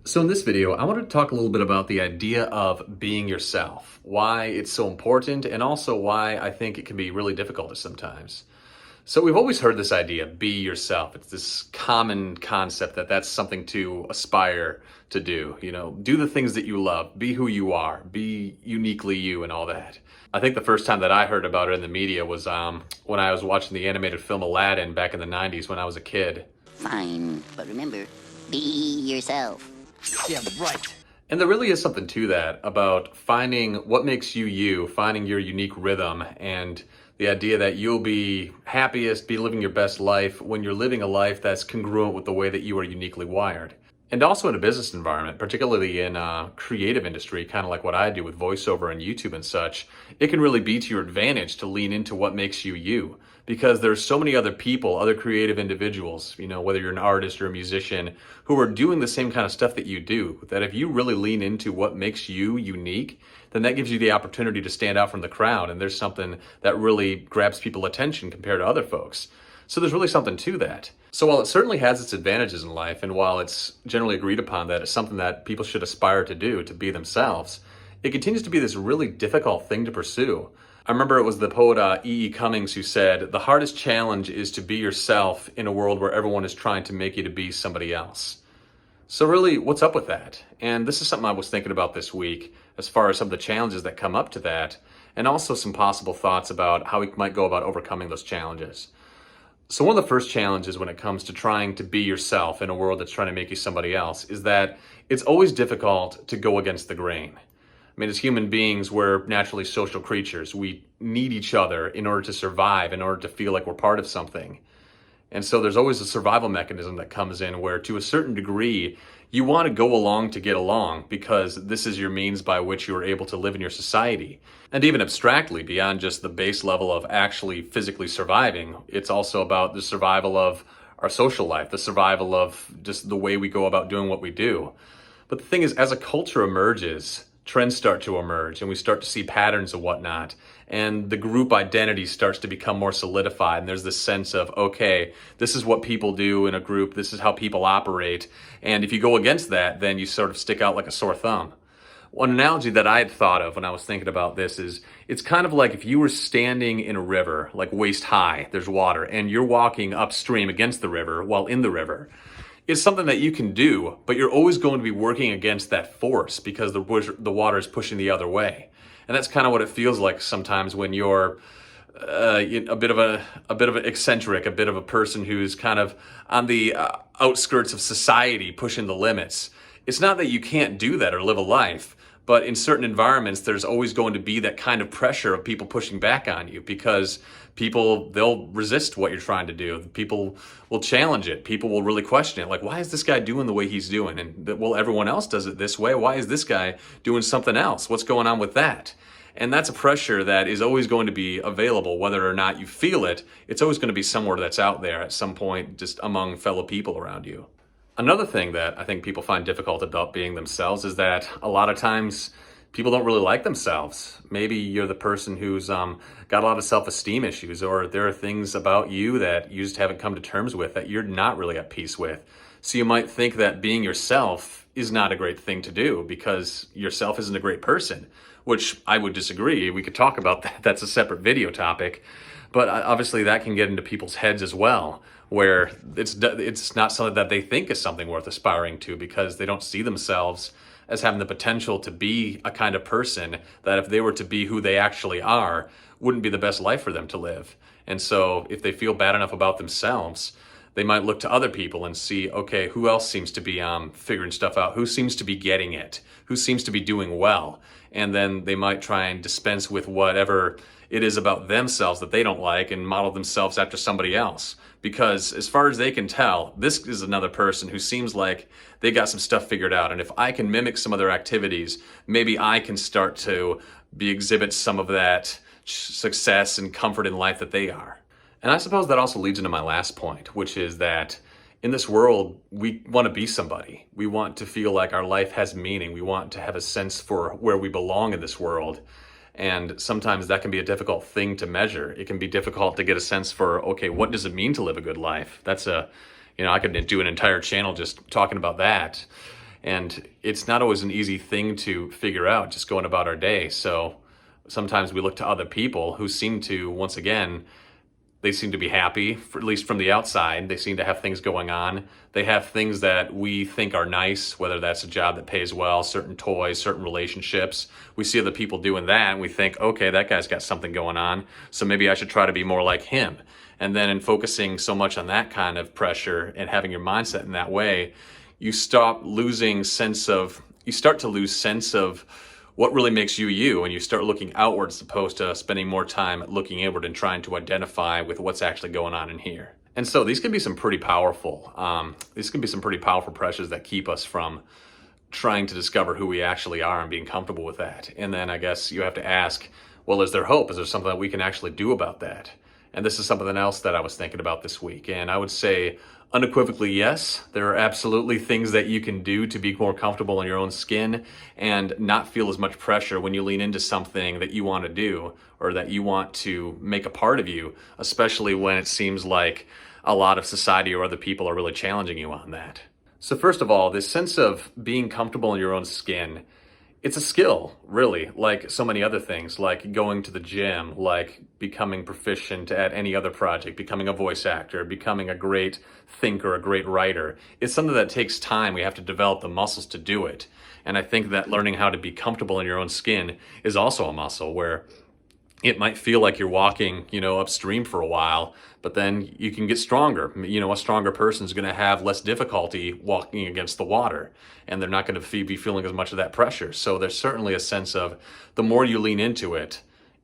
So in this video, I wanted to talk a little bit about the idea of being yourself, why it's so important, and also why I think it can be really difficult sometimes. So we've always heard this idea, be yourself. It's this common concept that that's something to aspire to do. Do the things that you love, be who you are, be uniquely you and all that. I think the first time that I heard about it in the media was when I was watching the animated film Aladdin back in the 90s when I was a kid. Fine, but remember, be yourself. Yeah, right. And there really is something to that about finding what makes you you, finding your unique rhythm, and the idea that you'll be happiest, be living your best life when you're living a life that's congruent with the way that you are uniquely wired. And also in a business environment, particularly in a creative industry, kind of like what I do with voiceover and YouTube and such, it can really be to your advantage to lean into what makes you you. Because there's so many other people, other creative individuals, whether you're an artist or a musician, who are doing the same kind of stuff that you do, that if you really lean into what makes you unique, then that gives you the opportunity to stand out from the crowd. And there's something that really grabs people's attention compared to other folks. So there's really something to that. So while it certainly has its advantages in life, and while it's generally agreed upon that it's something that people should aspire to do, to be themselves, it continues to be this really difficult thing to pursue. I remember it was the poet E.E. Cummings who said, "The hardest challenge is to be yourself in a world where everyone is trying to make you to be somebody else." So really, what's up with that? And this is something I was thinking about this week, as far as some of the challenges that come up to that, and also some possible thoughts about how we might go about overcoming those challenges. So one of the first challenges when it comes to trying to be yourself in a world that's trying to make you somebody else is that it's always difficult to go against the grain. I mean, as human beings, we're naturally social creatures. We need each other in order to survive, in order to feel like we're part of something. And so there's always a survival mechanism that comes in where, to a certain degree, you want to go along to get along because this is your means by which you are able to live in your society. And even abstractly, beyond just the base level of actually physically surviving, it's also about the survival of our social life, the survival of just the way we go about doing what we do. But the thing is, as a culture emerges, trends start to emerge and we start to see patterns and whatnot. And the group identity starts to become more solidified. And there's this sense of, okay, this is what people do in a group. This is how people operate. And if you go against that, then you sort of stick out like a sore thumb. One analogy that I had thought of when I was thinking about this is, it's kind of like if you were standing in a river, like waist high, there's water, and you're walking upstream against the river while in the river. It's something that you can do, but you're always going to be working against that force because the water is pushing the other way. And that's kind of what it feels like sometimes when you're a bit of an eccentric, a bit of a person who's kind of on the outskirts of society, pushing the limits. It's not that you can't do that or live a life, but in certain environments, there's always going to be that kind of pressure of people pushing back on you because they'll resist what you're trying to do. People will challenge it. People will really question it. Like, why is this guy doing the way he's doing? And well, everyone else does it this way. Why is this guy doing something else? What's going on with that? And that's a pressure that is always going to be available, whether or not you feel it. It's always going to be somewhere that's out there at some point, just among fellow people around you. Another thing that I think people find difficult about being themselves is that a lot of times people don't really like themselves. Maybe you're the person who's got a lot of self-esteem issues, or there are things about you that you just haven't come to terms with that you're not really at peace with. So you might think that being yourself is not a great thing to do because yourself isn't a great person, which I would disagree. We could talk about that. That's a separate video topic. But obviously that can get into people's heads as well, where it's not something that they think is something worth aspiring to because they don't see themselves as having the potential to be a kind of person that if they were to be who they actually are, wouldn't be the best life for them to live. And so if they feel bad enough about themselves, they might look to other people and see, okay, who else seems to be figuring stuff out? Who seems to be getting it? Who seems to be doing well? And then they might try and dispense with whatever it is about themselves that they don't like and model themselves after somebody else. Because as far as they can tell, this is another person who seems like they got some stuff figured out. And if I can mimic some of their activities, maybe I can start to exhibit some of that success and comfort in life that they are. And I suppose that also leads into my last point, which is that in this world, we want to be somebody. We want to feel like our life has meaning. We want to have a sense for where we belong in this world. And sometimes that can be a difficult thing to measure. It can be difficult to get a sense for, okay, what does it mean to live a good life? I could do an entire channel just talking about that. And it's not always an easy thing to figure out just going about our day. So sometimes we look to other people who seem to, once again, they seem to be happy, at least from the outside. They seem to have things going on. They have things that we think are nice, whether that's a job that pays well, certain toys, certain relationships. We see other people doing that and we think, okay, that guy's got something going on, so maybe I should try to be more like him. And then in focusing so much on that kind of pressure and having your mindset in that way, you start to lose sense of what really makes you you, and you start looking outwards as opposed to spending more time looking inward and trying to identify with what's actually going on in here. And so these can be some pretty powerful pressures that keep us from trying to discover who we actually are and being comfortable with that. And then I guess you have to ask, well, is there hope? Is there something that we can actually do about that? And this is something else that I was thinking about this week. And I would say unequivocally, yes, there are absolutely things that you can do to be more comfortable in your own skin and not feel as much pressure when you lean into something that you want to do or that you want to make a part of you, especially when it seems like a lot of society or other people are really challenging you on that. So first of all, this sense of being comfortable in your own skin, it's a skill, really, like so many other things, like going to the gym, like becoming proficient at any other project, becoming a voice actor, becoming a great thinker, a great writer. It's something that takes time. We have to develop the muscles to do it. And I think that learning how to be comfortable in your own skin is also a muscle where it might feel like you're walking, upstream for a while, but then you can get stronger. A stronger person is going to have less difficulty walking against the water, and they're not going to be feeling as much of that pressure. So there's certainly a sense of the more you lean into it,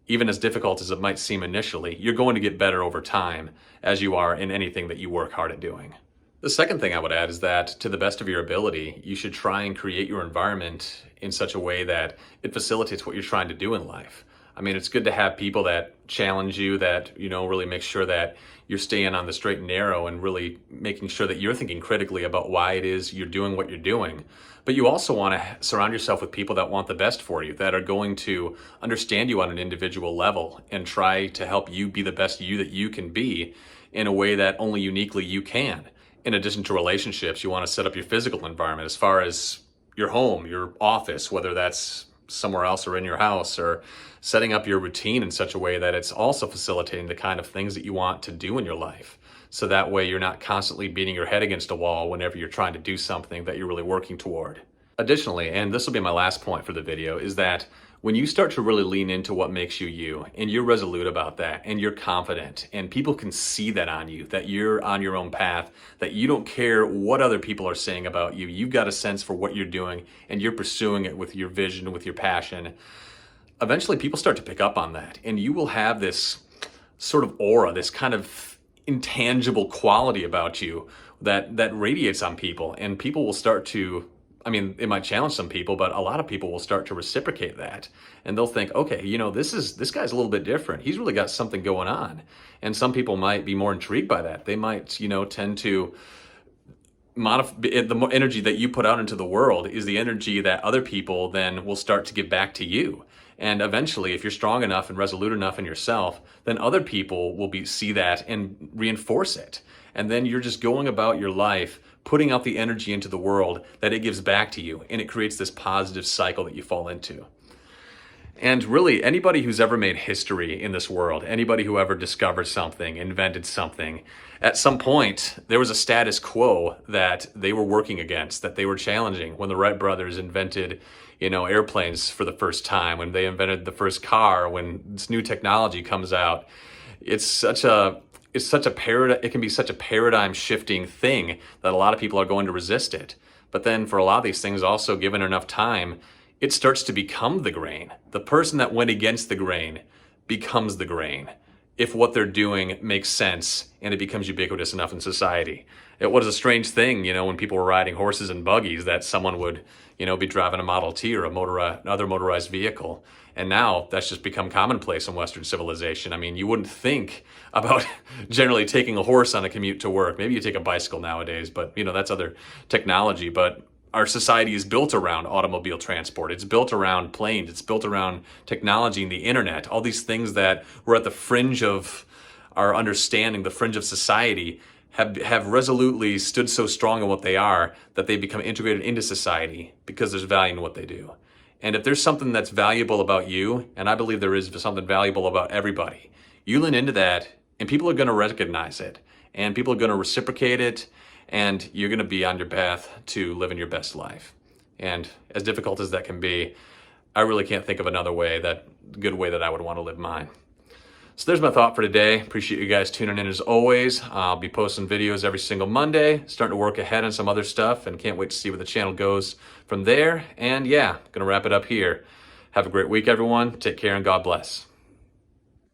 even as difficult as it might seem initially, you're going to get better over time as you are in anything that you work hard at doing. The second thing I would add is that to the best of your ability, you should try and create your environment in such a way that it facilitates what you're trying to do in life. I mean, it's good to have people that challenge you, that, really make sure that you're staying on the straight and narrow and really making sure that you're thinking critically about why it is you're doing what you're doing. But you also want to surround yourself with people that want the best for you, that are going to understand you on an individual level and try to help you be the best you that you can be in a way that only uniquely you can. In addition to relationships, you want to set up your physical environment as far as your home, your office, whether that's somewhere else or in your house, or setting up your routine in such a way that it's also facilitating the kind of things that you want to do in your life. So that way you're not constantly beating your head against a wall whenever you're trying to do something that you're really working toward. Additionally, and this will be my last point for the video, is that when you start to really lean into what makes you you, and you're resolute about that, and you're confident, and people can see that on you, that you're on your own path, that you don't care what other people are saying about you, you've got a sense for what you're doing, and you're pursuing it with your vision, with your passion, eventually people start to pick up on that, and you will have this sort of aura, this kind of intangible quality about you that radiates on people, and people will start to, it might challenge some people, but a lot of people will start to reciprocate that. And they'll think, okay, this guy's a little bit different. He's really got something going on. And some people might be more intrigued by that. They might, tend to modify the more energy that you put out into the world is the energy that other people then will start to give back to you. And eventually, if you're strong enough and resolute enough in yourself, then other people will see that and reinforce it. And then you're just going about your life, putting out the energy into the world that it gives back to you. And it creates this positive cycle that you fall into. And really, anybody who's ever made history in this world, anybody who ever discovered something, invented something, at some point, there was a status quo that they were working against, that they were challenging. When the Wright brothers invented, airplanes for the first time, when they invented the first car, when this new technology comes out, it can be such a paradigm shifting thing that a lot of people are going to resist it. But then for a lot of these things, also given enough time, it starts to become the grain. The person that went against the grain becomes the grain if what they're doing makes sense and it becomes ubiquitous enough in society. It was a strange thing, when people were riding horses and buggies, that someone would, be driving a Model T or another motorized vehicle. And now that's just become commonplace in Western civilization. You wouldn't think about generally taking a horse on a commute to work. Maybe you take a bicycle nowadays, but that's other technology. But our society is built around automobile transport. It's built around planes. It's built around technology and the internet. All these things that were at the fringe of our understanding, the fringe of society, have resolutely stood so strong in what they are that they become integrated into society because there's value in what they do. And if there's something that's valuable about you, and I believe there is something valuable about everybody, you lean into that and people are going to recognize it and people are going to reciprocate it, and you're going to be on your path to living your best life. And as difficult as that can be, I really can't think of another way, good way that I would want to live mine. So there's my thought for today. Appreciate you guys tuning in as always. I'll be posting videos every single Monday, starting to work ahead on some other stuff, and can't wait to see where the channel goes from there. And yeah, gonna wrap it up here. Have a great week, everyone. Take care and God bless.